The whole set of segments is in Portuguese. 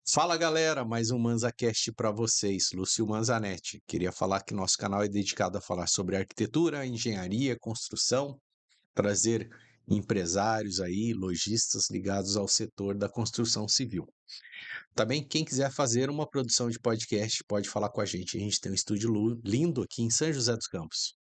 Fala galera, mais um ManzaCast para vocês, Lúcio Manzanetti. Queria falar que nosso canal é dedicado a falar sobre arquitetura, engenharia, construção, trazer empresários aí, lojistas ligados ao setor da construção civil. Também quem quiser fazer uma produção de podcast pode falar com a gente. A gente tem um estúdio lindo aqui em São José dos Campos.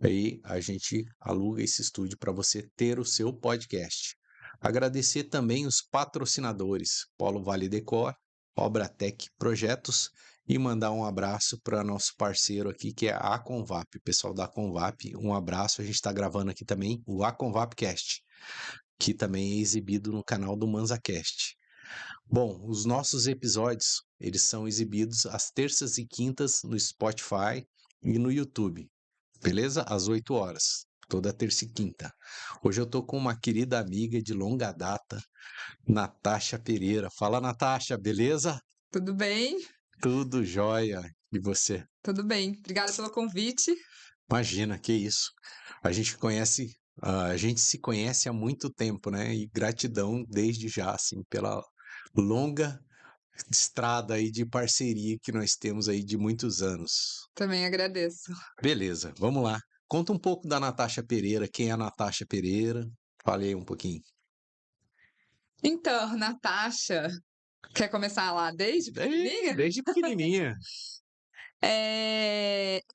Aí a gente aluga esse estúdio para você ter o seu podcast. Agradecer também os patrocinadores, Polo Vale Decor, Obratec Projetos e mandar um abraço para nosso parceiro aqui, que é a Convap, pessoal da Convap, um abraço. A gente está gravando aqui também o Convapcast, que também é exibido no canal do ManzaCast. Bom, os nossos episódios, eles são exibidos às terças e quintas no Spotify e no YouTube, beleza? Às 8 horas, toda terça e quinta. Hoje eu tô com uma querida amiga de longa data, Natasha Pereira. Fala, Natasha, beleza? Tudo bem? Tudo jóia. E você? Tudo bem. Obrigada pelo convite. Imagina, que isso. A gente se conhece há muito tempo, né? E gratidão desde já, assim, pela longa estrada aí de parceria que nós temos aí de muitos anos. Também agradeço. Beleza, vamos lá. Conta um pouco da Natasha Pereira. Quem é a Natasha Pereira? Falei um pouquinho. Então, Natasha, quer começar lá desde pequenininha? Desde pequenininha.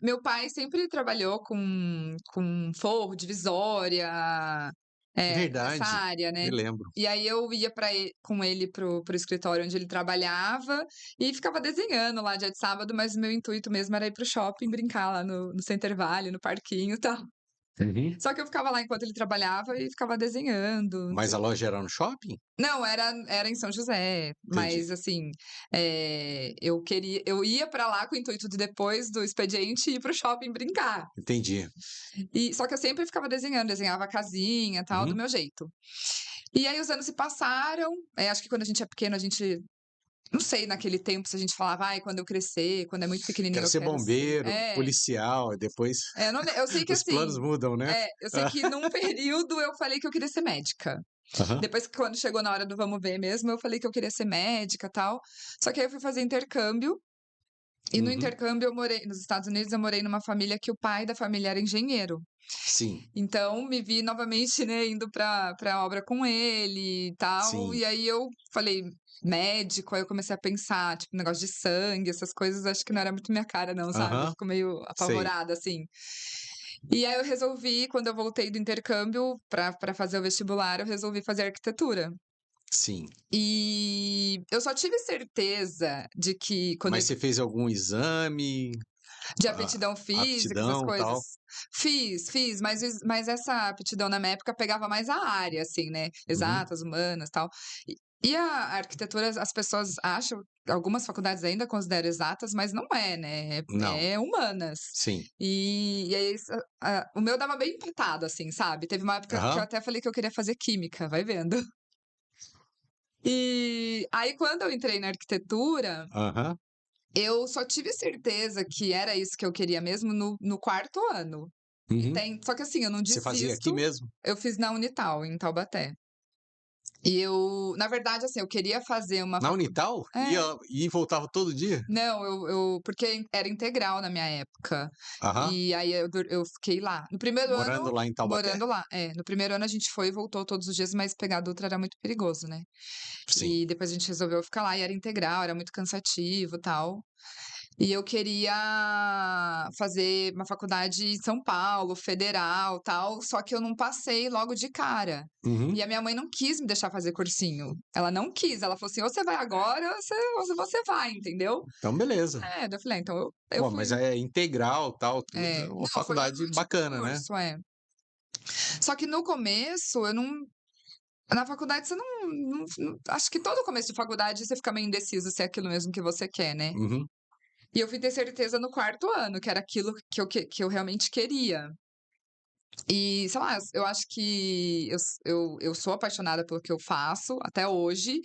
Meu pai sempre trabalhou com forro, divisória, nessa Verdade, área, me né? lembro. E aí eu ia com ele pro escritório onde ele trabalhava e ficava desenhando lá dia de sábado, mas o meu intuito mesmo era ir pro shopping, brincar lá no Center Valley, no parquinho e tal. Uhum. Só que eu ficava lá enquanto ele trabalhava e ficava desenhando, não Mas sei a o quê. loja era no shopping? Não, era em São José, Entendi, mas assim, eu ia pra lá com o intuito de depois do expediente ir para o shopping brincar. entendi. Só que eu sempre ficava desenhando, desenhava a casinha, tal, do Uhum. meu jeito. E aí os anos se passaram, acho que quando a gente é pequeno a gente não sei naquele tempo se a gente falava: "Ai, quando eu crescer, quando é muito pequenininho Quero eu ser quero ser". bombeiro, policial, e depois Eu sei que os planos assim, mudam, né? eu sei que num período eu falei que eu queria ser médica. Aham. Depois que quando chegou na hora do vamos ver mesmo, eu falei que eu queria ser médica, tal. Só que aí eu fui fazer intercâmbio, e no Uhum. intercâmbio eu morei nos Estados Unidos, eu morei numa família que o pai da família era engenheiro. Sim, Então me vi novamente, né, indo pra obra com ele e tal, sim. e aí eu falei: "Médico", aí eu comecei a pensar, tipo, negócio de sangue, essas coisas, acho que não era muito minha cara não, sabe. Eu Aham, fico meio sei. apavorada, assim. E aí eu resolvi, quando eu voltei do intercâmbio pra fazer o vestibular, eu resolvi fazer arquitetura. Sim. E eu só tive certeza de que quando Mas eu você fez algum exame, de aptidão física, essas aptidão, tal? coisas. Fiz, mas essa aptidão na minha época pegava mais a área, assim, né, Uhum. exatas, humanas, tal. E a arquitetura, as pessoas acham, algumas faculdades ainda consideram exatas, mas não é, né, Não, é humanas. sim. E aí o meu dava bem empatado, assim, sabe. Teve uma época que eu Aham, até falei que eu queria fazer química, vai vendo. E aí quando eu entrei na arquitetura, aham. eu só tive certeza que era isso que eu queria mesmo no 4º ano. Uhum. Só que assim, eu não Você fazia aqui desisto, mesmo? eu fiz na Unital, em Taubaté. E eu na verdade, assim, eu queria fazer uma Na Unital? Ia e voltava todo dia? não, eu porque era integral na minha época. Aham. E aí eu fiquei lá. No primeiro Morando ano lá em Taubaté. morando lá, no primeiro ano a gente foi e voltou todos os dias, mas pegar a Dutra era muito perigoso, né. Sim. E depois a gente resolveu ficar lá e era integral, era muito cansativo, tal. E eu queria fazer uma faculdade em São Paulo, federal, tal, só que eu não passei logo de cara. E Uhum. a minha mãe não quis me deixar fazer cursinho. Ela não quis, ela falou assim: "Ou você vai agora ou você vai", entendeu. Então beleza. Daí eu falei: então eu Pô, mas fui". é integral, tal, tudo, é uma Não, foi faculdade outro tipo de bacana, né? curso, Só que no começo eu não na faculdade você não acho que todo começo de faculdade você fica meio indeciso se é aquilo mesmo que você quer, né. Uhum. E eu fui ter certeza no 4º ano que era aquilo que eu realmente queria. E, sei lá, eu acho que eu sou apaixonada pelo que eu faço até hoje,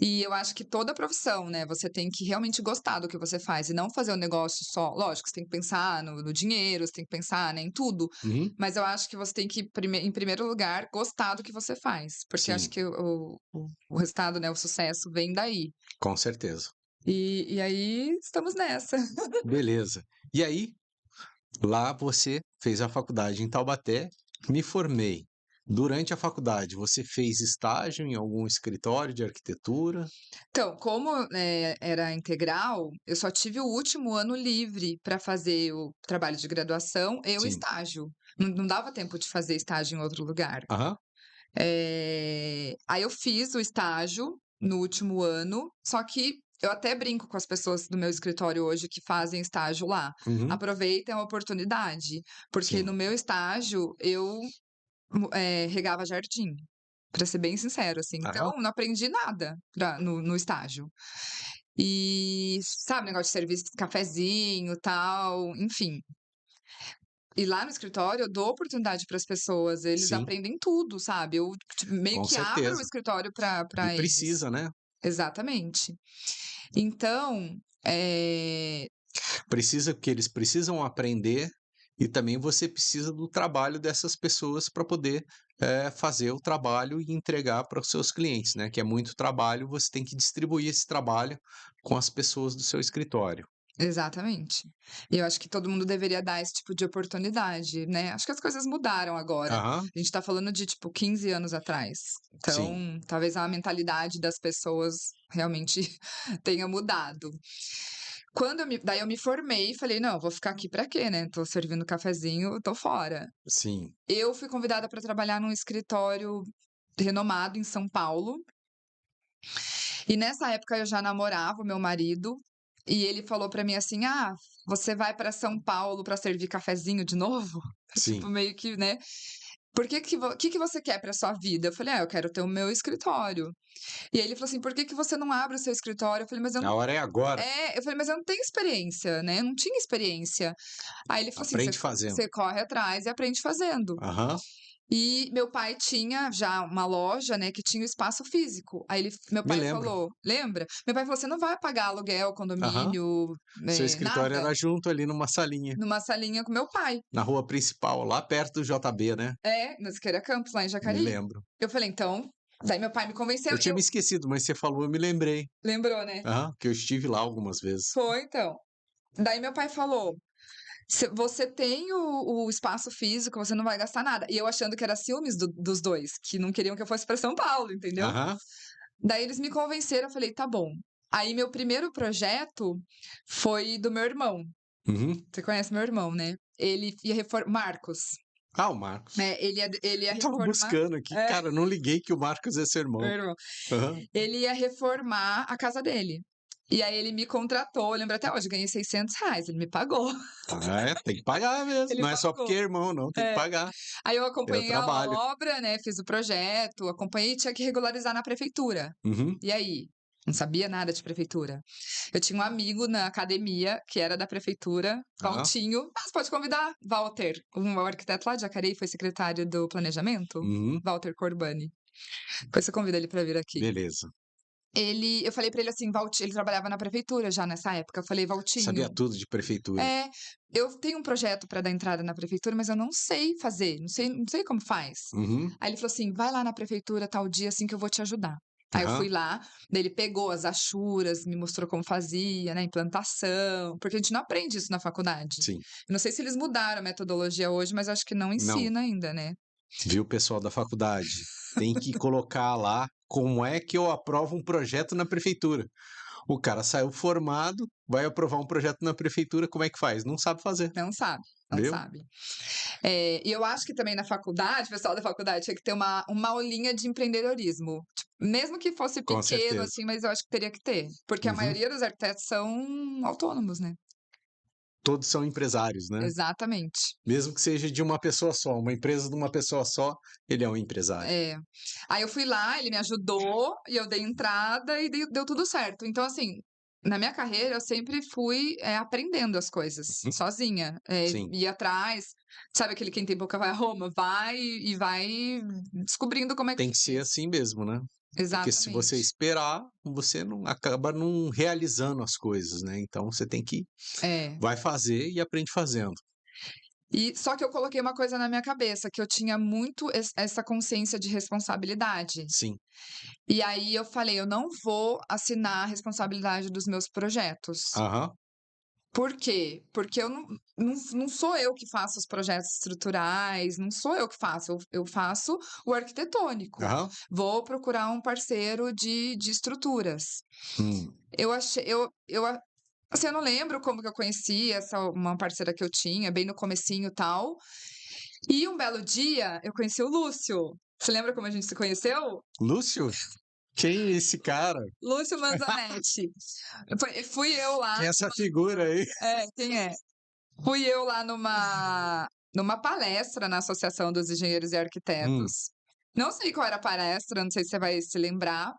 e eu acho que toda profissão, né, você tem que realmente gostar do que você faz e não fazer o negócio só lógico, você tem que pensar no dinheiro, você tem que pensar, né, em tudo, Uhum. mas eu acho que você tem que em primeiro lugar, gostar do que você faz, porque acho Sim, que o resultado, né, o sucesso vem daí. com certeza. E aí estamos nessa. Beleza. E aí, lá você fez a faculdade em Taubaté, me formei. Durante a faculdade, você fez estágio em algum escritório de arquitetura? Então, como, era integral, eu só tive o último ano livre para fazer o trabalho de graduação e o Sim. estágio. Não dava tempo de fazer estágio em outro lugar. Aham. Aí eu fiz o estágio no último ano, só que eu até brinco com as pessoas do meu escritório hoje que fazem estágio lá. Uhum. Aproveitem a oportunidade, porque no Sim. meu estágio eu regava jardim, pra ser bem sincero, assim. Aham. Então, não aprendi nada no estágio. E, sabe, negócio de serviço, cafezinho, tal, enfim. E lá no escritório eu dou oportunidade para as pessoas, eles Sim, aprendem tudo, sabe. Eu, tipo, meio com que abro o certeza. escritório E para eles. precisa, né? Exatamente. Então, Precisa porque eles precisam aprender e também você precisa do trabalho dessas pessoas para poder, fazer o trabalho e entregar para os seus clientes, né, que é muito trabalho, você tem que distribuir esse trabalho com as pessoas do seu escritório. exatamente. E eu acho que todo mundo deveria dar esse tipo de oportunidade, né. Acho que as coisas mudaram agora. Aham, A gente tá falando de, tipo, 15 anos atrás. sim, Então, talvez a mentalidade das pessoas realmente tenha mudado. Daí eu me formei e falei: "Não, vou ficar aqui pra quê, né, tô servindo cafezinho, tô fora". sim. Eu fui convidada para trabalhar num escritório renomado em São Paulo, e nessa época eu já namorava o meu marido, e ele falou pra mim assim: "Ah, você vai pra São Paulo pra servir cafezinho de novo?" Tipo, Sim, meio que, né, "Por que que você quer pra sua vida?" Eu falei: "Ah, eu quero ter o meu escritório". E aí ele falou assim: "Por que que você não abre o seu escritório?" Eu falei: "Mas eu a não". hora é agora, Eu falei: "Mas eu não tenho experiência, né, eu não tinha experiência". Aí ele falou assim: aprende fazendo. Você corre atrás e aprende fazendo". Aham, E meu pai tinha já uma loja, né, que tinha o espaço físico. Aí meu me pai lembro. falou lembra? Meu pai falou: "Você não vai pagar aluguel, Aham, condomínio, seu escritório nada, era junto ali numa salinha, numa salinha com meu pai". na rua principal, lá perto do JB, né, É, na Siqueira Campos, lá em me Jacareí. lembro. Eu falei: "Então". Daí meu pai me convenceu Eu tinha eu me esquecido, mas você falou, eu me lembrei. lembrou, né? Aham, que eu estive lá algumas vezes. Foi, então. Daí meu pai falou: Você tem o espaço físico, você não vai gastar nada". E eu achando que era ciúmes dos 2 que não queriam que eu fosse pra São Paulo, entendeu? Aham, Daí eles me convenceram, eu falei: "Tá bom". Aí meu primeiro projeto foi do meu irmão. uhum. Você conhece meu irmão, né? Ele ia Marcos. Ah, o Marcos. Ele ia Eu estava reformar buscando aqui, é, cara, eu não liguei que o Marcos é seu meu irmão. irmão. Aham. Ele ia reformar a casa dele. E aí ele me contratou, eu lembro até hoje, eu ganhei R$ 600, ele me pagou. Ah, é, tem que pagar mesmo, Ele não é só porque pagou. é irmão não, tem que É. pagar, Aí eu é o acompanhei a trabalho. obra, né, fiz o projeto, acompanhei e tinha que regularizar na prefeitura. Uhum, E aí? Não sabia nada de prefeitura. Eu tinha um amigo na academia que era da prefeitura, aham, Valtinho. Ah, você pode convidar Walter, um arquiteto lá de Jacareí, foi secretário do planejamento, uhum, Walter Corbani. Depois você convida ele para vir aqui. beleza. Eu falei para ele assim, ele trabalhava na prefeitura já nessa época. Eu falei, Sabia Valtinho, tudo de prefeitura. eu tenho um projeto para dar entrada na prefeitura, mas eu não sei fazer, não sei como faz. Uhum, Aí ele falou assim: "Vai lá na prefeitura tal dia, assim, que eu vou te ajudar". Aí eu fui aham, lá, daí ele pegou as achuras, me mostrou como fazia, né, implantação, porque a gente não aprende isso na faculdade. sim. Eu não sei se eles mudaram a metodologia hoje, mas acho que não Não, ensina ainda, né. viu, pessoal da faculdade, tem que colocar lá como é que eu aprovo um projeto na prefeitura. O cara saiu formado, vai aprovar um projeto na prefeitura, como é que faz? Não sabe fazer, Não sabe, não viu? sabe. E eu acho que também na faculdade, o pessoal da faculdade tinha que ter uma aulinha de empreendedorismo. Tipo, mesmo que fosse Com pequeno, certeza. assim, mas eu acho que teria que ter, porque a Uhum. maioria dos arquitetos são autônomos, né. Todos são empresários, né? Exatamente. Mesmo que seja de uma pessoa só, uma empresa de uma pessoa só, ele é um empresário. É. Aí eu fui lá, ele me ajudou e eu dei entrada e deu tudo certo. Então, assim, na minha carreira eu sempre fui, aprendendo as coisas Uhum. sozinha, Sim, ia atrás, sabe aquele "quem tem boca vai a Roma"? Vai e vai descobrindo como é que tem que ser faz. assim mesmo, né. Porque se você Exatamente. esperar, você não acaba não realizando as coisas, né, então você tem que É. vai fazer e aprende fazendo. E só que eu coloquei uma coisa na minha cabeça, que eu tinha muito essa consciência de responsabilidade. Sim. E aí eu falei: "Eu não vou assinar a responsabilidade dos meus projetos". Aham, Por quê? Porque eu não sou eu que faço os projetos estruturais, não sou eu que faço, eu faço o arquitetônico. aham. Vou procurar um parceiro de estruturas. Hum. Eu achei eu a assim, eu não lembro como que eu conheci essa uma parceira que eu tinha, bem no comecinho, tal, e um belo dia eu conheci o Lúcio. Você lembra como a gente se conheceu? Lúcio? Quem é esse cara? Lúcio Manzanetti. Fui eu Quem lá é essa figura aí? quem é? Fui eu lá numa palestra na Associação dos Engenheiros e Hum. Arquitetos. Não sei qual era a palestra, não sei se você vai se lembrar.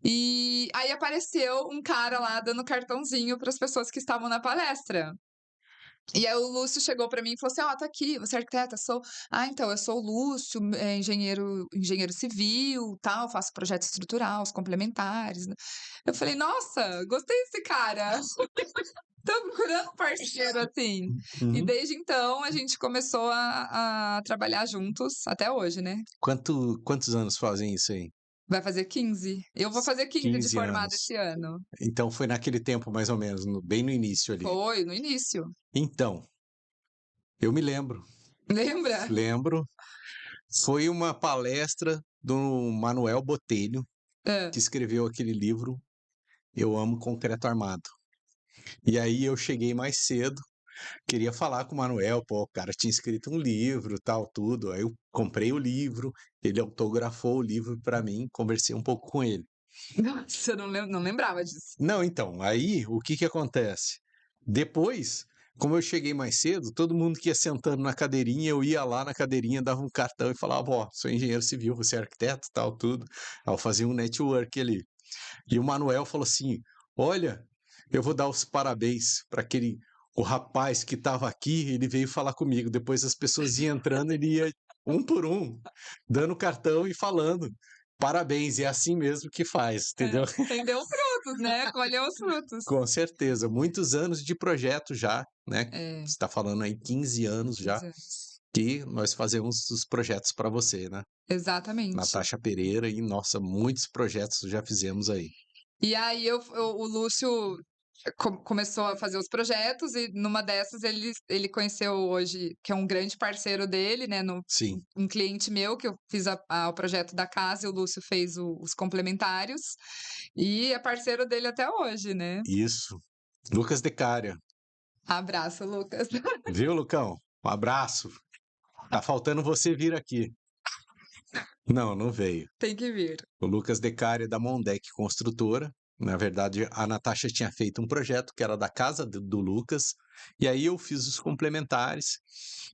E aí apareceu um cara lá dando cartãozinho para as pessoas que estavam na palestra. E aí o Lúcio chegou para mim e falou assim: "Ó, tá aqui, você é arquiteta?" "Sou". "Ah, então, eu sou o Lúcio, engenheiro civil, tal, faço projeto estrutural, os complementares, né". Eu falei: "Nossa, gostei desse cara". Tô procurando um parceiro assim. E Uhum. desde então a gente começou a trabalhar juntos até hoje, né. Quantos anos fazem isso aí? Vai fazer 15. Eu vou fazer 15 de 15 formada anos. esse ano. Então foi naquele tempo mais ou menos, bem no início ali. Foi, no início. Então, eu me lembro, Lembra? lembro, foi uma palestra do Manuel Botelho, Hã. que escreveu aquele livro Eu Amo Concreto Armado. E aí eu cheguei mais cedo, queria falar com o Manuel, pô, o cara tinha escrito um livro, tal, tudo. Aí eu comprei o livro, ele autografou o livro para mim, conversei um pouco com ele. Nossa, eu não lembrava disso. Não, então, aí o que que acontece? Depois, como eu cheguei mais cedo, todo mundo que ia sentando na cadeirinha, eu ia lá na cadeirinha, dava um cartão e falava: "Ó, sou engenheiro civil, você é arquiteto, tal, tudo". Aí eu fazia um network ali. E o Manuel falou assim: "Olha, eu vou dar os parabéns para aquele o rapaz que estava aqui, ele veio falar comigo". Depois as pessoas iam entrando, ele ia um por um, dando cartão e falando: "Parabéns", é assim mesmo que faz, É, entendeu? rendeu frutos, né, colheu os frutos. Com certeza, muitos anos de projeto já, né, É, você tá falando aí 15 anos já 15 anos. que nós fazemos os projetos para você, né. Exatamente. Natasha Pereira e, nossa, muitos projetos já fizemos aí. E aí o Lúcio começou a fazer os projetos e numa dessas ele conheceu hoje, que é um grande parceiro dele, né, Sim, um cliente meu que eu fiz o projeto da casa e o Lúcio fez os complementários, e é parceiro dele até hoje, né. isso. Lucas Decária, Abraço, Lucas. viu, Lucão? Um abraço. Tá faltando você vir aqui. Não, não veio. Tem que vir. O Lucas Decária é da Mondec Construtora. Na verdade, a Natasha tinha feito um projeto que era da casa do Lucas, e aí eu fiz os complementares.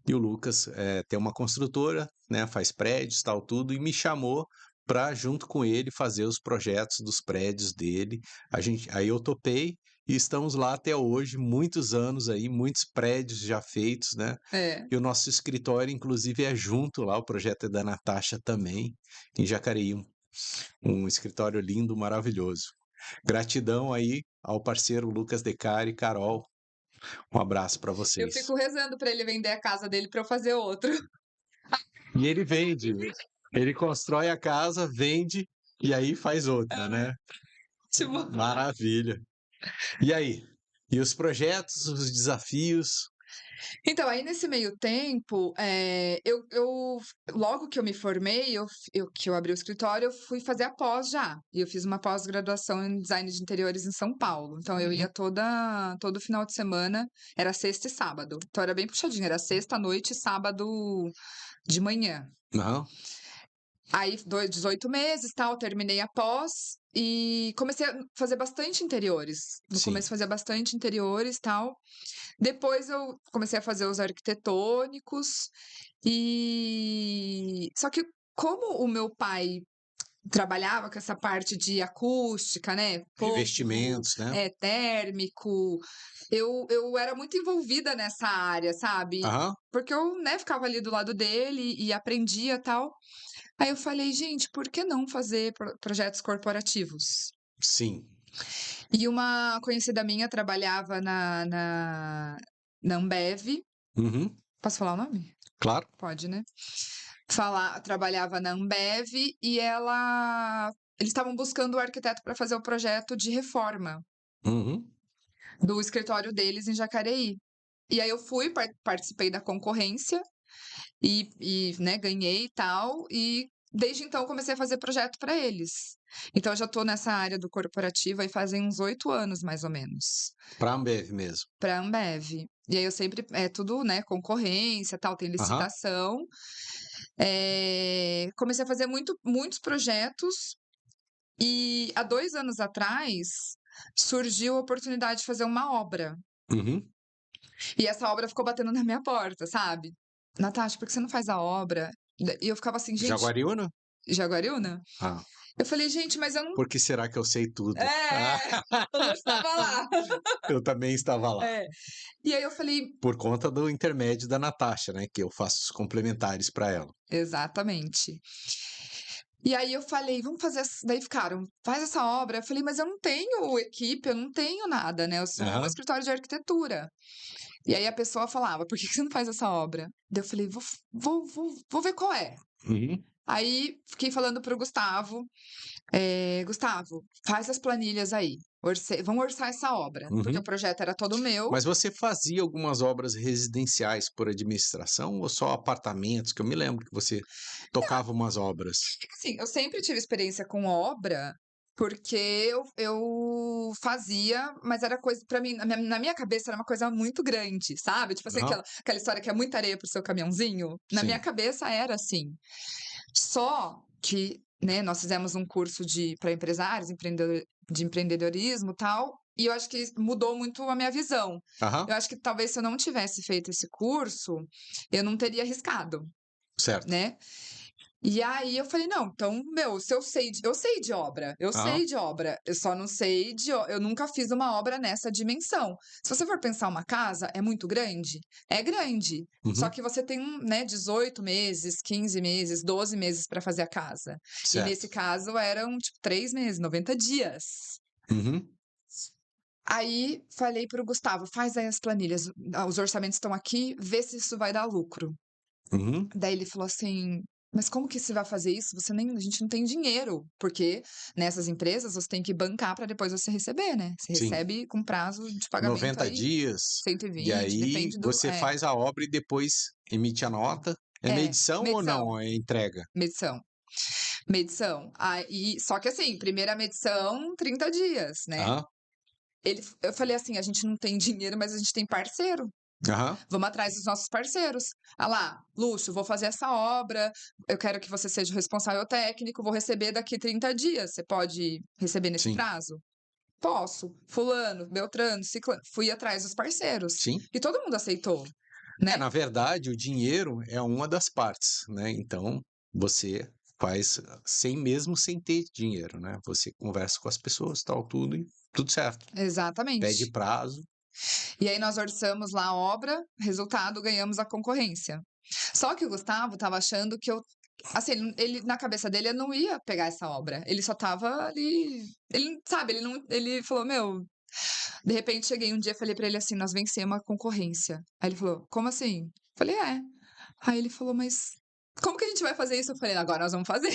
E o Lucas tem uma construtora, né, faz prédios, tal, tudo, e me chamou para, junto com ele, fazer os projetos dos prédios dele. Aí eu topei e estamos lá até hoje, muitos anos aí, muitos prédios já feitos, né? É, E o nosso escritório, inclusive, é junto lá, o projeto é da Natasha também, em Jacareí, um escritório lindo, maravilhoso. Gratidão aí ao parceiro Lucas Decari e Carol. Um abraço para eu vocês. fico rezando para ele vender a casa dele para eu fazer outro. E ele vende, ele constrói a casa, vende e aí faz outra, né? Tipo. Maravilha. E aí? E os projetos, os desafios? Então, aí nesse meio tempo, eu logo que eu me formei, que eu abri o escritório, eu fui fazer a pós já. E eu fiz uma pós-graduação em design de interiores em São Paulo. Então eu ia Uhum. todo final de semana, era sexta e sábado. Então era bem puxadinho, era sexta à noite e sábado de manhã. Não? Aí 18 meses, tal, terminei a pós e comecei a fazer bastante interiores. No Sim. começo fazia bastante interiores, tal. Depois eu comecei a fazer os arquitetônicos, só que como o meu pai trabalhava com essa parte de acústica, né, pouso, Revestimentos, né? térmico. Eu era muito envolvida nessa área, sabe, Aham, porque eu, né, ficava ali do lado dele e aprendia, tal. Aí eu falei: "Gente, por que não fazer projetos corporativos?". sim. E uma conhecida minha trabalhava na Ambev. Uhum, Posso falar o nome? claro. Pode, né? Trabalhava na Ambev e eles estavam buscando o arquiteto para fazer o projeto de reforma Uhum, do escritório deles em Jacareí. E aí eu fui, participei da concorrência né, ganhei e tal, e desde então comecei a fazer projeto para eles. Então eu já estou nessa área do corporativo aí fazem uns 8 anos, mais ou menos, pra Ambev mesmo. para Ambev. E aí eu sempre é tudo, né, concorrência, tal, tem Aham, licitação. Comecei a fazer muitos projetos e há 2 anos atrás surgiu a oportunidade de fazer uma obra. uhum. E essa obra ficou batendo na minha porta, sabe? "Natasha, por que você não faz a obra?" E eu ficava assim: "Gente". Jaguariúna? Jaguariúna? Ah, Eu falei: "Gente, mas eu não". por que será que eu sei tudo? Ah, É, eu não estava lá. eu também estava lá. É. E aí eu falei Por conta do intermédio da Natasha, né, que eu faço os complementares para ela. exatamente. E aí eu falei: "Vamos fazer daí ficaram: "Faz essa obra". Eu falei: "Mas eu não tenho equipe, eu não tenho nada, né, eu sou um Aham, escritório de arquitetura". E aí a pessoa falava: "Por que você não faz essa obra?". Daí eu falei: "Vou ver qual é". uhum. Aí fiquei falando para o Gustavo, "Gustavo, faz as planilhas aí, vamos orçar essa obra", porque o Uhum. projeto era todo meu. Mas você fazia algumas obras residenciais por administração ou só apartamentos? Que eu me lembro que você tocava umas obras. Assim, eu sempre tive experiência com obra, porque eu fazia, mas era coisa para mim, na minha cabeça era uma coisa muito grande, sabe, tipo assim, Aham, aquela história que é muita areia para o seu caminhãozinho, na minha sim. cabeça era assim. Só que, né, nós fizemos um curso para empresários, de empreendedorismo, tal, e eu acho que mudou muito a minha visão. Aham, Eu acho que talvez se eu não tivesse feito esse curso, eu não teria arriscado, certo. né. E aí eu falei: "Não, então, meu, se eu sei de obra, Aham, eu só não sei eu nunca fiz uma obra nessa dimensão". Se você for pensar uma casa, é muito grande? É grande, só uhum, que você tem, né, 18 meses, 15 meses, 12 meses para fazer a casa. E nesse certo. caso eram, tipo, 3 meses, 90 dias. Uhum, Aí falei para o Gustavo: "Faz aí as planilhas, os orçamentos estão aqui, vê se isso vai dar lucro". uhum, Daí ele falou assim: "Mas como que você vai fazer isso? A gente não tem dinheiro", porque nessas empresas você tem que bancar para depois você receber, né. Você sim. recebe com prazo de pagamento 90 aí dias, e 120, aí depende do você faz a obra e depois emite a nota. É medição ou medição, não? É entrega? medição, medição. Aí só que assim, primeira medição, 30 dias, né. Aham, Eu falei assim: "A gente não tem dinheiro, mas a gente tem parceiro". aham, Vamos atrás dos nossos parceiros. Ah lá, Lúcio, vou fazer essa obra, eu quero que você seja o responsável técnico, vou receber daqui 30 dias. Você pode receber nesse sim, prazo? Posso. Fulano, Beltrano, Ciclano. Fui atrás dos parceiros. sim. E todo mundo aceitou, É, né? na verdade, o dinheiro é uma das partes, né, então você faz sem ter dinheiro, né, você conversa com as pessoas, tal, tudo e tudo certo. Pede Exatamente. prazo. E aí nós orçamos lá a obra, resultado, ganhamos a concorrência. Só que o Gustavo estava achando que eu assim, ele na cabeça dele eu não ia pegar essa obra, ele só estava ali ele, sabe, ele não ele falou: "Meu". De repente cheguei um dia e falei pra ele assim: "Nós vencemos a concorrência". Aí ele falou: "Como assim?". Falei: "É". Aí ele falou: "Mas como que a gente vai fazer isso?". Eu falei: "Agora nós vamos fazer".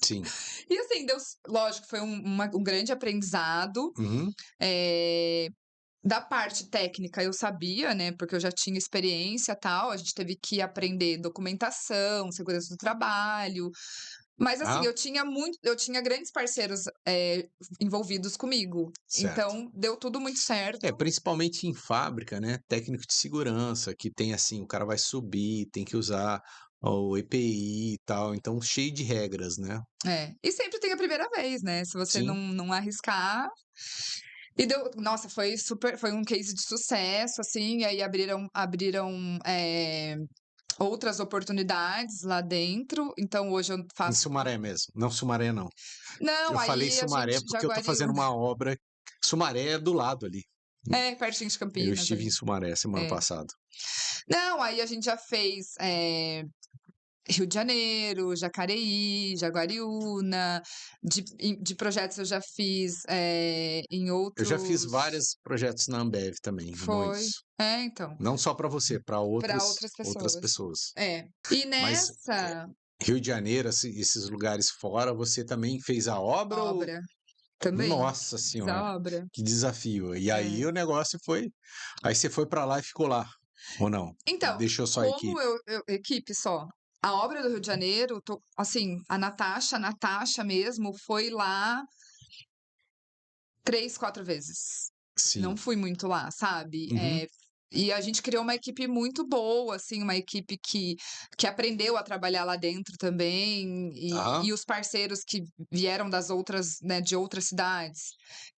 Sim. E assim, lógico, foi um grande aprendizado, Uhum. eh, da parte técnica eu sabia, né, porque eu já tinha experiência, tal, a gente teve que aprender documentação, segurança do trabalho, mas assim, Ah, eu tinha grandes parceiros, envolvidos comigo, certo. então deu tudo muito É, certo. principalmente em fábrica, né, técnico de segurança que tem, assim, o cara vai subir, tem que usar o EPI e tal, então cheio de regras, né. É, e sempre tem a primeira vez, né, se você Sim. não arriscar. E deu, nossa, foi um case de sucesso, assim, e aí abriram, outras oportunidades lá dentro, então hoje eu Em faço Sumaré mesmo. Não, Sumaré não. não, Eu falei aí a Sumaré gente porque eu tô fazendo Jaguariúna. uma obra. Sumaré é do lado ali. É, pertinho de Eu Campinas estive ali. em Sumaré semana É. passada. Não, aí a gente já fez, Rio de Janeiro, Jacareí, Jaguariúna, de projetos eu já fiz, em Eu já fiz outros vários projetos na Ambev também, foi. muitos. É, então, Não só para você, para para outras outras outras pessoas. pessoas. É. E Mas nessa Rio de Janeiro, esses lugares fora, você também fez a obra ou obra também, nossa fiz senhora, a obra. que desafio. E aí É. o negócio foi aí você foi para lá e ficou lá, ou não? Então, Deixou só a como equipe? eu equipe só. A obra do Rio de Janeiro, assim, a Natasha mesmo foi lá 3, 4 vezes. Não Sim. fui muito lá, sabe. Uhum. E a gente criou uma equipe muito boa, assim, uma equipe que aprendeu a trabalhar lá dentro também, Aham. e os parceiros que vieram das outras, né, de outras cidades,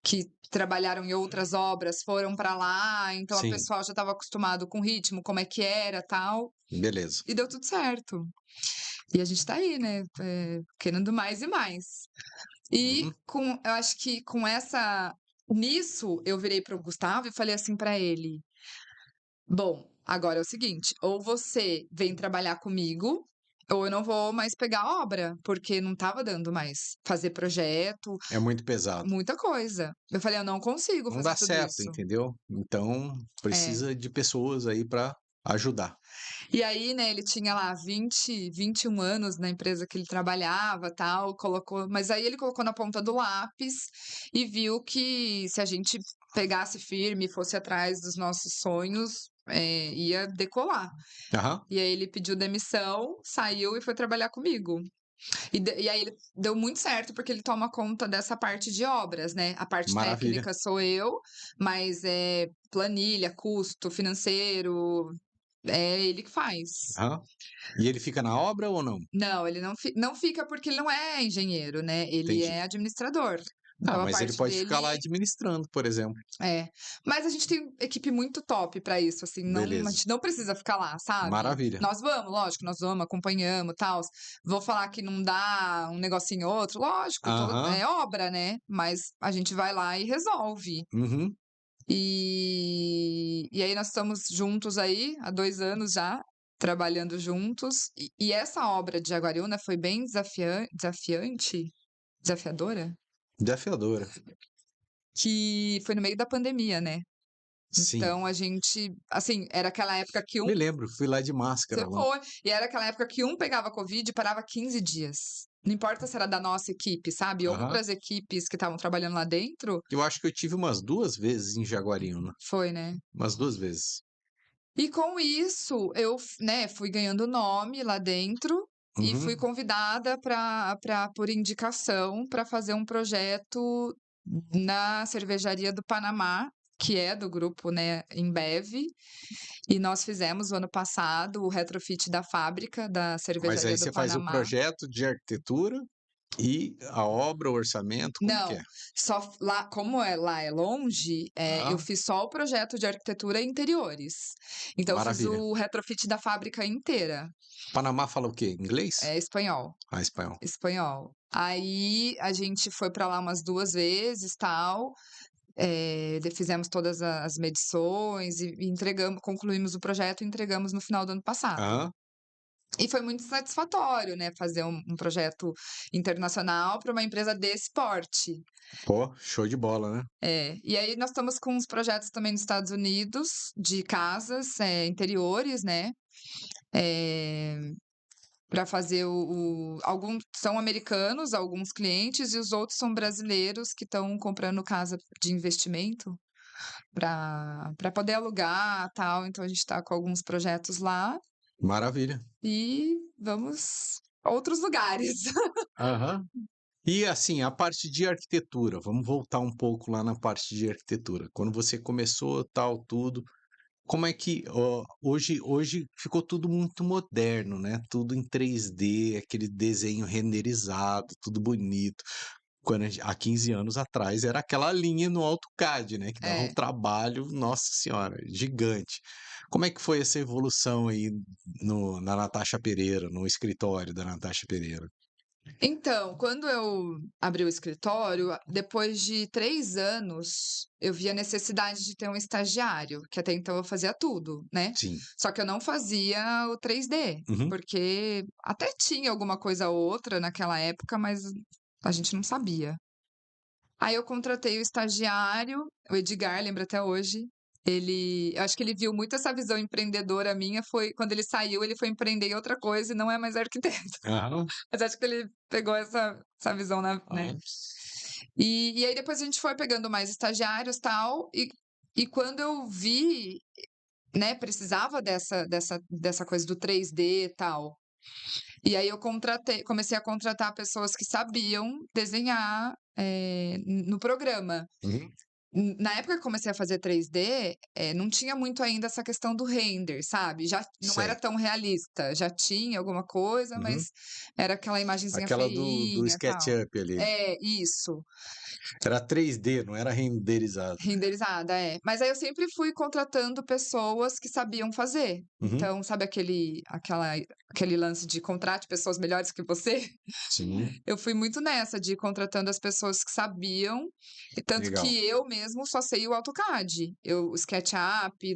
que trabalharam em outras obras, foram para lá, então o Sim, pessoal já estava acostumado com o ritmo, como é que era, tal, beleza. e deu tudo certo. E a gente tá aí, né, querendo mais e mais. E Uhum. eu acho que com essa nisso eu virei para o Gustavo e falei assim para ele: "Bom, agora é o seguinte, ou você vem trabalhar comigo, ou eu não vou mais pegar a obra", porque não estava dando mais fazer projeto, É muito pesado. muita coisa. Eu falei: "Eu não consigo Não fazer dá tudo certo, isso". entendeu? Então É. precisa de pessoas aí para ajudar. E aí, né, ele tinha lá 21 anos na empresa que ele trabalhava, tal, mas aí ele colocou na ponta do lápis e viu que se a gente pegasse firme e fosse atrás dos nossos sonhos, ia decolar. Aham, E aí ele pediu demissão, saiu e foi trabalhar comigo. E aí ele deu muito certo, porque ele toma conta dessa parte de obras, né, a parte maravilha. técnica sou eu, mas, planilha, custo, financeiro, é ele que faz. Aham. E ele fica na obra ou não? Não, ele não fica porque ele não é engenheiro, né, ele Entendi. é administrador. Ah, Então a mas ele parte pode ficar lá dele administrando, por exemplo. é. Mas a gente tem equipe muito top pra isso, assim, não a Beleza. gente não precisa ficar lá, sabe. Maravilha. Nós vamos, lógico, nós vamos, acompanhamos, tals. Vou falar que não dá um negocinho ou outro, lógico, Aham. é obra, né, mas a gente vai lá e resolve. Uhum. E aí nós estamos juntos aí há 2 anos já, trabalhando juntos, e essa obra de Jaguariúna foi bem desafiante? Desafiadora? Desafiadora. Que foi no meio da pandemia, né. Sim. Então a gente assim, era aquela época que Me lembro, fui lá de máscara você lá. foi, e era aquela época que um pegava covid e parava 15 dias. Não importa se era da nossa equipe, sabe, Aham. outras equipes que estavam trabalhando lá dentro, Eu acho que eu tive umas 2 vezes em Jaguariúna, foi, né. umas 2 vezes. E com isso, eu né, fui ganhando nome lá dentro e fui Uhum. convidada para por indicação, para fazer um projeto na cervejaria do Panamá, que é do grupo, né, Embev, e nós fizemos o ano passado o retrofit da fábrica da Mas aí cervejaria do você faz o Panamá. projeto de arquitetura e a obra, o orçamento, como que Não, é? só lá como lá é longe, eu Ah, fiz só o projeto de arquitetura e interiores. Então eu fiz maravilha. o retrofit da fábrica inteira. Panamá fala o quê? Inglês? É espanhol, Ah, espanhol. espanhol. Aí a gente foi para lá umas 2 vezes, tal, fizemos todas as medições e concluímos o projeto e entregamos no final do ano passado. Aham. E foi muito satisfatório, né, fazer um projeto internacional para uma empresa desse porte. Pô, show de bola, né? E aí nós estamos com uns projetos também nos Estados Unidos, de casas, interiores, né, para fazer alguns são americanos, alguns clientes, e os outros são brasileiros que estão comprando casa de investimento para poder alugar, tal, então a gente está com alguns projetos lá, Maravilha. e vamos a outros lugares. Aham. E assim, a parte de arquitetura, vamos voltar um pouco lá na parte de arquitetura. Quando você começou, tal, tudo, como é que, hoje ficou tudo muito moderno, né? Tudo em 3D, aquele desenho renderizado, tudo bonito. Quando há 15 anos atrás era aquela linha no AutoCAD, né? Que dava um É. trabalho, nossa senhora, gigante. Como é que foi essa evolução aí na Natasha Pereira, no escritório da Natasha Pereira? Então, quando eu abri o escritório, depois de 3 anos, eu vi a necessidade de ter um estagiário, que até então eu fazia tudo, né. Sim. Só que eu não fazia o 3D, Uhum. porque até tinha alguma coisa ou outra naquela época, mas a gente não sabia. Aí eu contratei o estagiário, o Edgar, lembro até hoje. Eu acho que ele viu muito essa visão empreendedora minha, foi quando ele saiu, ele foi empreender em outra coisa e não é mais arquiteto. Aham. Mas acho que ele pegou essa visão, né. Ah, E aí depois a gente foi pegando mais estagiários, tal, e quando eu vi, né, precisava dessa coisa do 3D, e tal, e aí eu comecei a contratar pessoas que sabiam desenhar, no programa. uhum. Na época que eu comecei a fazer 3D, não tinha muito ainda essa questão do render, sabe, já não era Certo. tão realista, já tinha alguma coisa, Uhum. mas era aquela imagenzinha Aquela do feinha, tal. SketchUp ali. É, isso. Era 3D, não era renderizado. Renderizada, é. Mas aí eu sempre fui contratando pessoas que sabiam fazer. Uhum. Então, sabe aquele lance de contrate pessoas melhores que você? Sim, Eu fui muito nessa, de ir contratando as pessoas que sabiam, e tanto legal. que eu mesmo só sei o AutoCAD. O SketchUp,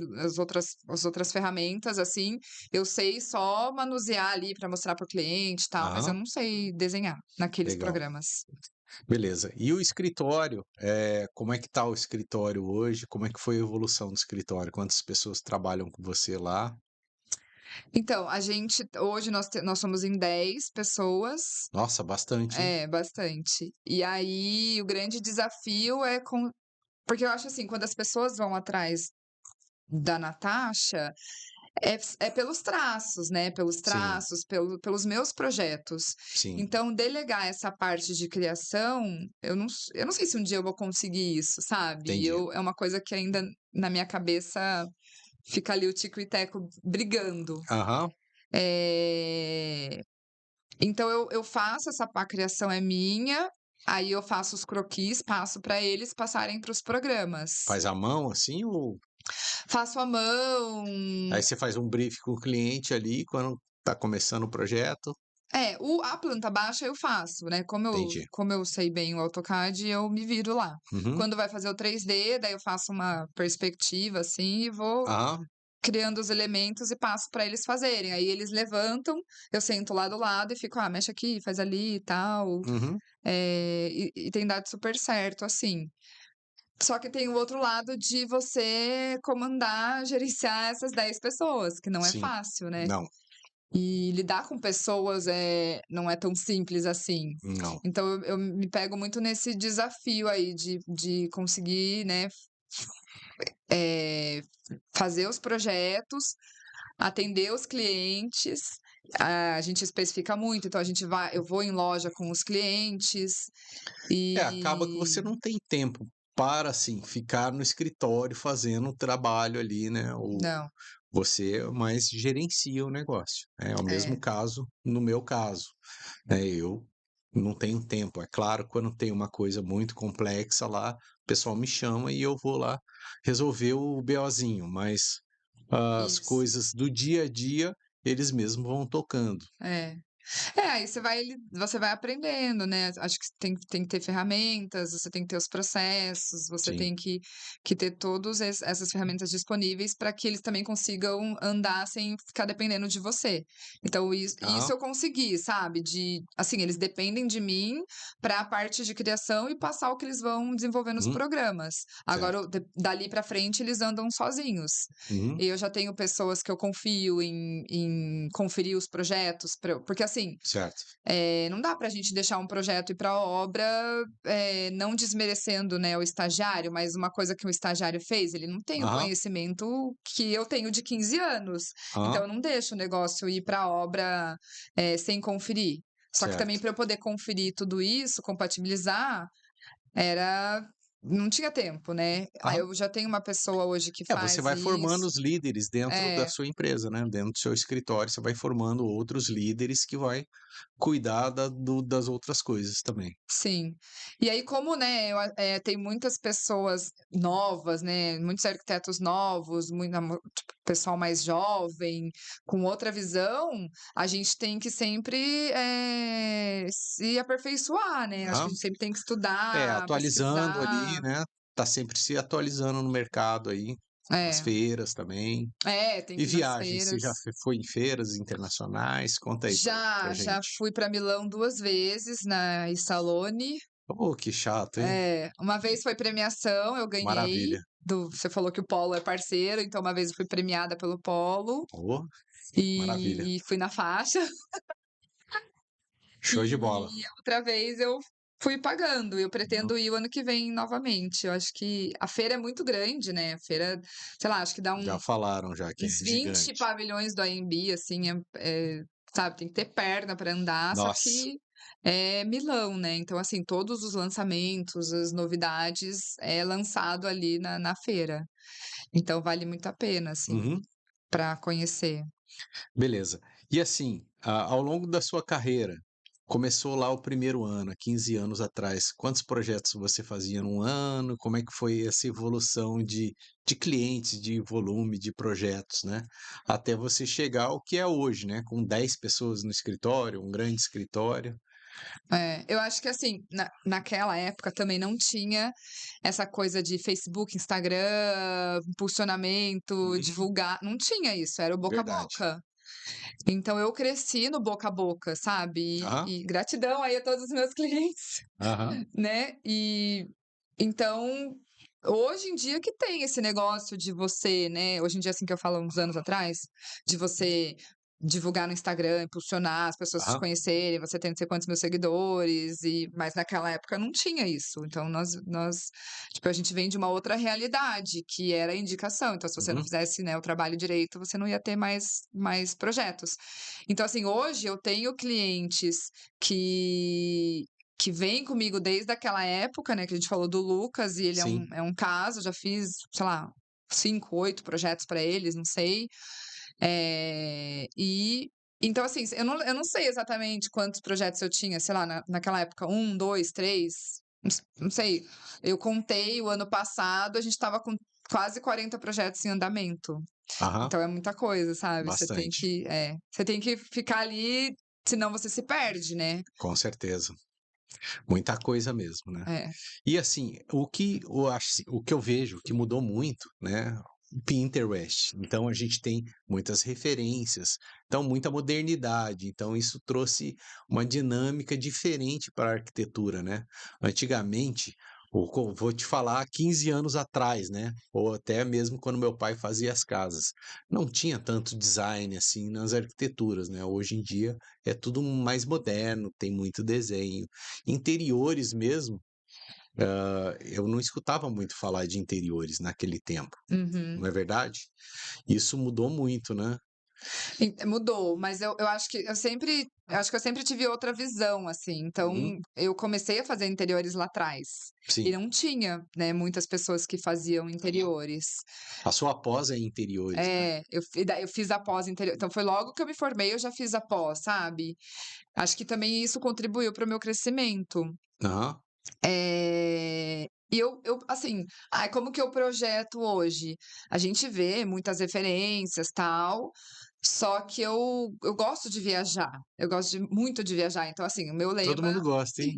as outras ferramentas, assim, eu sei só manusear ali para mostrar para o cliente e tal, mas eu Aham, não sei desenhar naqueles legal. programas. Beleza. E o escritório, como é que tá o escritório hoje? Como é que foi a evolução do escritório? Quantas pessoas trabalham com você lá? Então, a gente hoje nós somos em 10 pessoas. Nossa, bastante, hein? É, bastante. E aí, o grande desafio é porque eu acho assim, quando as pessoas vão atrás da Natasha, é pelos traços, né, pelos Sim, traços, pelos meus projetos. sim, Então, delegar essa parte de criação, eu não sei se um dia eu vou conseguir isso, sabe. entendi. É uma coisa que ainda na minha cabeça fica ali o tico e teco brigando. Aham, Eh Então eu faço a criação é minha, aí eu faço os croquis, passo para eles passarem para os programas. faz à mão assim ou Faço à mão. aí você faz um brief com o cliente ali quando tá começando o projeto? A planta baixa eu faço, né, como eu Entendi. como eu sei bem o AutoCAD, eu me viro lá. Uhum. Quando vai fazer o 3D, daí eu faço uma perspectiva, assim, e vou Aham, criando os elementos e passo para eles fazerem. Aí eles levantam, eu sento lá do lado e fico: "Ah, mexe aqui, faz ali e tal". uhum. E tem dado super certo, assim. Só que tem o outro lado de você comandar, gerenciar essas 10 pessoas, que não é Sim. fácil, né. Não, E lidar com pessoas, não é tão simples assim. não. Então eu me pego muito nesse desafio aí de conseguir, né, eh, fazer os projetos, atender os clientes. A gente especifica muito, então eu vou em loja com os clientes, Acaba que você e não tem tempo para, assim, ficar no escritório fazendo o trabalho ali, né, não, você mais gerencia o negócio. É o mesmo é, caso no meu caso, né, eu não tenho tempo. É claro, quando tem uma coisa muito complexa lá, o pessoal me chama e eu vou lá resolver o BOzinho, mas as isso, coisas do dia a dia, eles mesmos vão tocando. é. Aí você vai aprendendo, né, acho que tem que ter ferramentas, você tem que ter os processos, você Sim. tem que ter todos essas ferramentas disponíveis para que eles também consigam andar sem ficar dependendo de você. Então isso Aham. eu consegui, sabe, assim, eles dependem de mim para a parte de criação e passar o que eles vão desenvolver nos Uhum. programas. Agora Certo. dali para frente eles andam sozinhos. Uhum. E eu já tenho pessoas que eu confio em conferir os projetos porque assim, Certo. não dá para a gente deixar um projeto ir para a obra, não desmerecendo, né, o estagiário, mas uma coisa que o estagiário fez, ele não tem o Aham. conhecimento que eu tenho de 15 anos. Então Aham. eu não deixo o negócio ir para a obra, sem conferir. Só que também Certo. para eu poder conferir tudo isso, compatibilizar, era não tinha tempo, né. Aí Aham. eu já tenho uma pessoa hoje que Você faz vai formando isso. os líderes dentro da É. sua empresa, né, dentro do seu escritório, você vai formando outros líderes que vai cuidar das outras coisas também. Sim. E aí como, né, tem muitas pessoas novas, né, muitos arquitetos novos, muita tipo, pessoal mais jovem, com outra visão, a gente tem que sempre, se aperfeiçoar, né, acho que a Aham. gente sempre tem que É, estudar, atualizando ali, pesquisar. né, tá sempre se atualizando no mercado aí, nas É. feiras também. É, tem E que ir nas viagens, você já feiras. foi em feiras internacionais? Conta aí pra Já gente. fui para Milão 2 vezes, na Essalone. Oh, que chato, hein. Uma vez foi premiação, eu ganhei Maravilha. você falou que o Polo é parceiro, então uma vez eu fui premiada pelo Polo, Oh, maravilha. e fui na faixa, Show de bola. e a outra vez eu fui pagando, eu pretendo ir o ano que vem novamente. Eu acho que a feira é muito grande, né, a feira, sei lá, acho que dá Já falaram já que é uns 20 gigante. pavilhões do AMB, assim, sabe, tem que ter perna para andar, só Nossa. que é Milão, né, então, assim, todos os lançamentos, as novidades é lançado ali na feira. Então vale muito a pena, assim, Uhum. para conhecer. Beleza. E assim, ao longo da sua carreira, começou lá o primeiro ano, há 15 anos atrás, quantos projetos você fazia num ano? Como é que foi essa evolução de clientes, de volume, de projetos, né? Até você chegar ao que é hoje, né? Com 10 pessoas no escritório, um grande escritório. É, eu acho que, assim, naquela época também não tinha essa coisa de Facebook, Instagram, impulsionamento, Uhum. divulgar, não tinha isso, era o boca a Verdade. boca. Então eu cresci no boca a boca, sabe, Aham, e gratidão aí a todos os meus clientes, aham, né, então, hoje em dia que tem esse negócio de você, né, hoje em dia, assim, que eu falo uns anos atrás, de você divulgar no Instagram, impulsionar as pessoas te aham. conhecerem, você tem não sei quantos mil seguidores mas naquela época não tinha isso, então nós tipo, a gente vem de uma outra realidade, que era a indicação, então se você não Uhum. fizesse, né, o trabalho direito, você não ia ter mais projetos. Então, assim, hoje eu tenho clientes que que vem comigo desde aquela época, né, que a gente falou do Lucas, e ele é um Sim. é um caso, já fiz, sei lá, 5, 8 projetos para eles, não sei. E então, assim, eu não sei exatamente quantos projetos eu tinha, sei lá, naquela época, um, 2, 3, não sei. Eu contei o ano passado, a gente estava com quase 40 projetos em andamento. Aham, Então é muita coisa, sabe, bastante. você tem que ficar ali, senão você se perde, né. Com certeza. Muita coisa mesmo, né? É. E assim, o que eu acho, assim, o que eu vejo que mudou muito, né? O Pinterest. Então a gente tem muitas referências, então muita modernidade. Então isso trouxe uma dinâmica diferente para a arquitetura, né? Antigamente, vou te falar 15 anos atrás, né? Ou até mesmo quando meu pai fazia as casas, não tinha tanto design assim nas arquiteturas, né? Hoje em dia é tudo mais moderno, tem muito desenho. Interiores mesmo, eu não escutava muito falar de interiores naquele tempo, Uhum. não é verdade? Isso mudou muito, né? Mudou, mas eu acho que eu sempre tive outra visão, assim, então Uhum, eu comecei a fazer interiores lá atrás, e sim. não tinha, né, muitas pessoas que faziam interiores. A sua pós é interiores, né? Eu fiz a pós interior, então foi logo que eu me formei, eu já fiz a pós, sabe. Acho que também isso contribuiu para o meu crescimento. Aham, E eu assim, como que eu projeto hoje? A gente vê muitas referências, tal, só que eu gosto de viajar, eu gosto muito de viajar, então assim, todo mundo gosta, hein?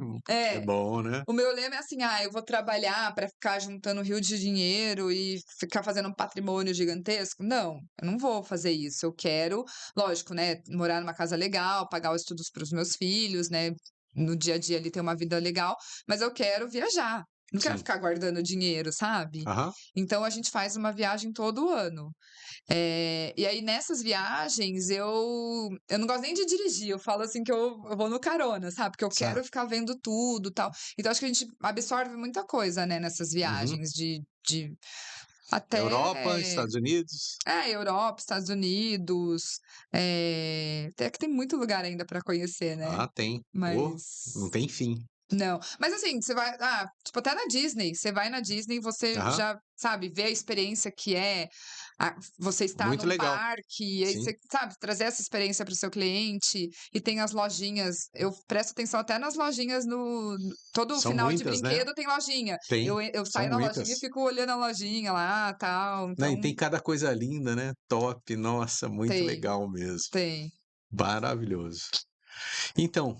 É é, bom, né? o meu lema é assim: eu vou trabalhar para ficar juntando rio de dinheiro e ficar fazendo um patrimônio gigantesco". Não, eu não vou fazer isso, eu quero, lógico, né, morar numa casa legal, pagar os estudos para os meus filhos, né, no dia a dia ali ter uma vida legal, mas eu quero viajar, não quero Sim. ficar guardando dinheiro, sabe. Aham, Então a gente faz uma viagem todo ano. E aí nessas viagens eu não gosto nem de dirigir, eu falo assim que eu vou no carona, sabe, porque eu quero certo. ficar vendo tudo, tal. Então acho que a gente absorve muita coisa, né, nessas Uhum. viagens de Europa, até Estados Unidos. Europa, Estados Unidos, até que tem muito lugar ainda para conhecer, né, Ah, tem. Oh, não mas tem fim. Não, mas assim, você vai tipo, até na Disney, você vai na Disney, você Aham, já, sabe, vê a experiência que é você estar muito num legal. parque, e aí Sim, você, sabe, trazer essa experiência para o seu cliente, e tem as lojinhas, eu presto atenção até nas lojinhas todo são final de muitas, né? brinquedo tem lojinha. Tem, Eu são saio na lojinha e muitas. fico olhando a lojinha lá, tal, Né, e então tem cada coisa linda, né, top, nossa, muito tem, legal mesmo, tem. maravilhoso. Então,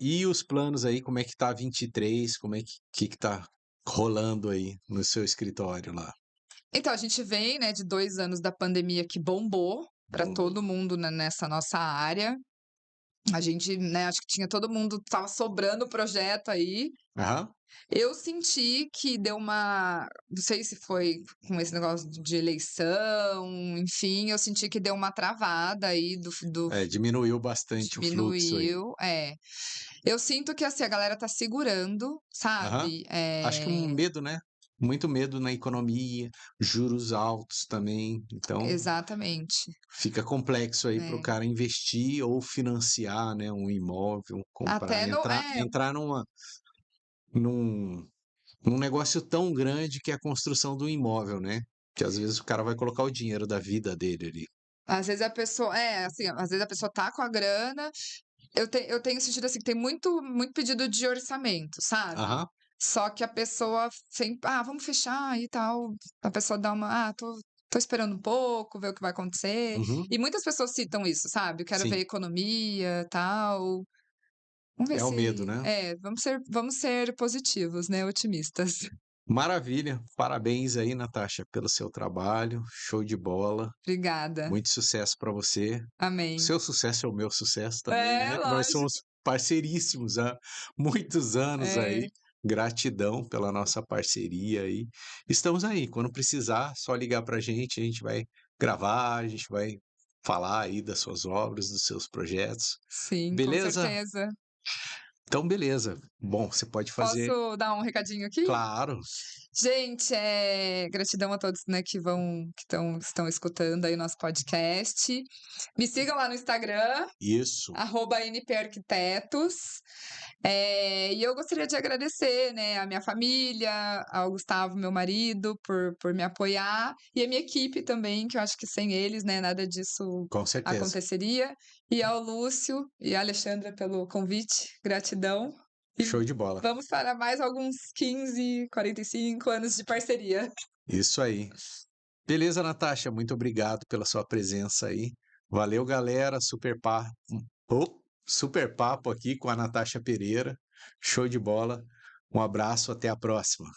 e os planos aí, como é que tá 23? Como é que tá rolando aí no seu escritório lá? Então, a gente vem, né, de 2 anos da pandemia que bombou para Bombou. todo mundo nessa nossa área. A gente, né, acho que tinha todo mundo estava sobrando projeto aí. Aham. Eu senti que deu uma não sei se foi com esse negócio de eleição, enfim, eu senti que deu uma travada aí do É, diminuiu bastante o fluxo aí. diminuiu eu sinto que, assim, a galera tá segurando, Aham. sabe, Acho que um medo, né, muito medo na economia, juros altos também, então exatamente, fica complexo aí para o é. cara investir ou financiar, né, um imóvel, comprar, Até no entrar num num negócio tão grande que é a construção do imóvel, né, que às vezes o cara vai colocar o dinheiro da vida dele ali. às vezes a pessoa assim, às vezes a pessoa tá com a grana. Eu tenho sentido, assim, que tem muito pedido de orçamento, sabe. Aham. Só que a pessoa sempre: "Ah, vamos fechar e tal", a pessoa dá uma: "Ah, tô esperando um pouco, ver o que vai acontecer". Uhum. E muitas pessoas citam isso, sabe, "Eu quero ver a Sim, economia, tal". Vamos ver é o medo, se né. vamos ser positivos, né, otimistas. Maravilha, parabéns aí, Natasha, pelo seu trabalho, show de bola, Obrigada. muito sucesso para você. O Amém. seu sucesso é o meu sucesso também, É, né, nós lógico. somos parceiríssimos há muitos anos É, aí, gratidão pela nossa parceria aí. Estamos aí, quando precisar, só ligar pra a gente vai gravar, a gente vai falar aí das suas obras, dos seus projetos, sim, com beleza? certeza. Então beleza. Bom, você pode fazer Posso dar um recadinho aqui? claro, Gente, gratidão a todos, né, estão escutando aí o nosso podcast. Me sigam lá no Instagram, isso, @nparquitetos. E eu gostaria de agradecer, né, a minha família, ao Gustavo, meu marido, por me apoiar, e a minha equipe também, que eu acho que sem eles, né, nada disso com certeza. aconteceria. E ao Lúcio e à Alexandra pelo convite, gratidão. E Show de bola. vamos para mais alguns 15, 45 anos de parceria. Isso aí. Beleza, Natasha, muito obrigado pela sua presença aí. Valeu, galera. Super papo aqui com a Natasha Pereira. Show de bola. Um abraço, até a próxima.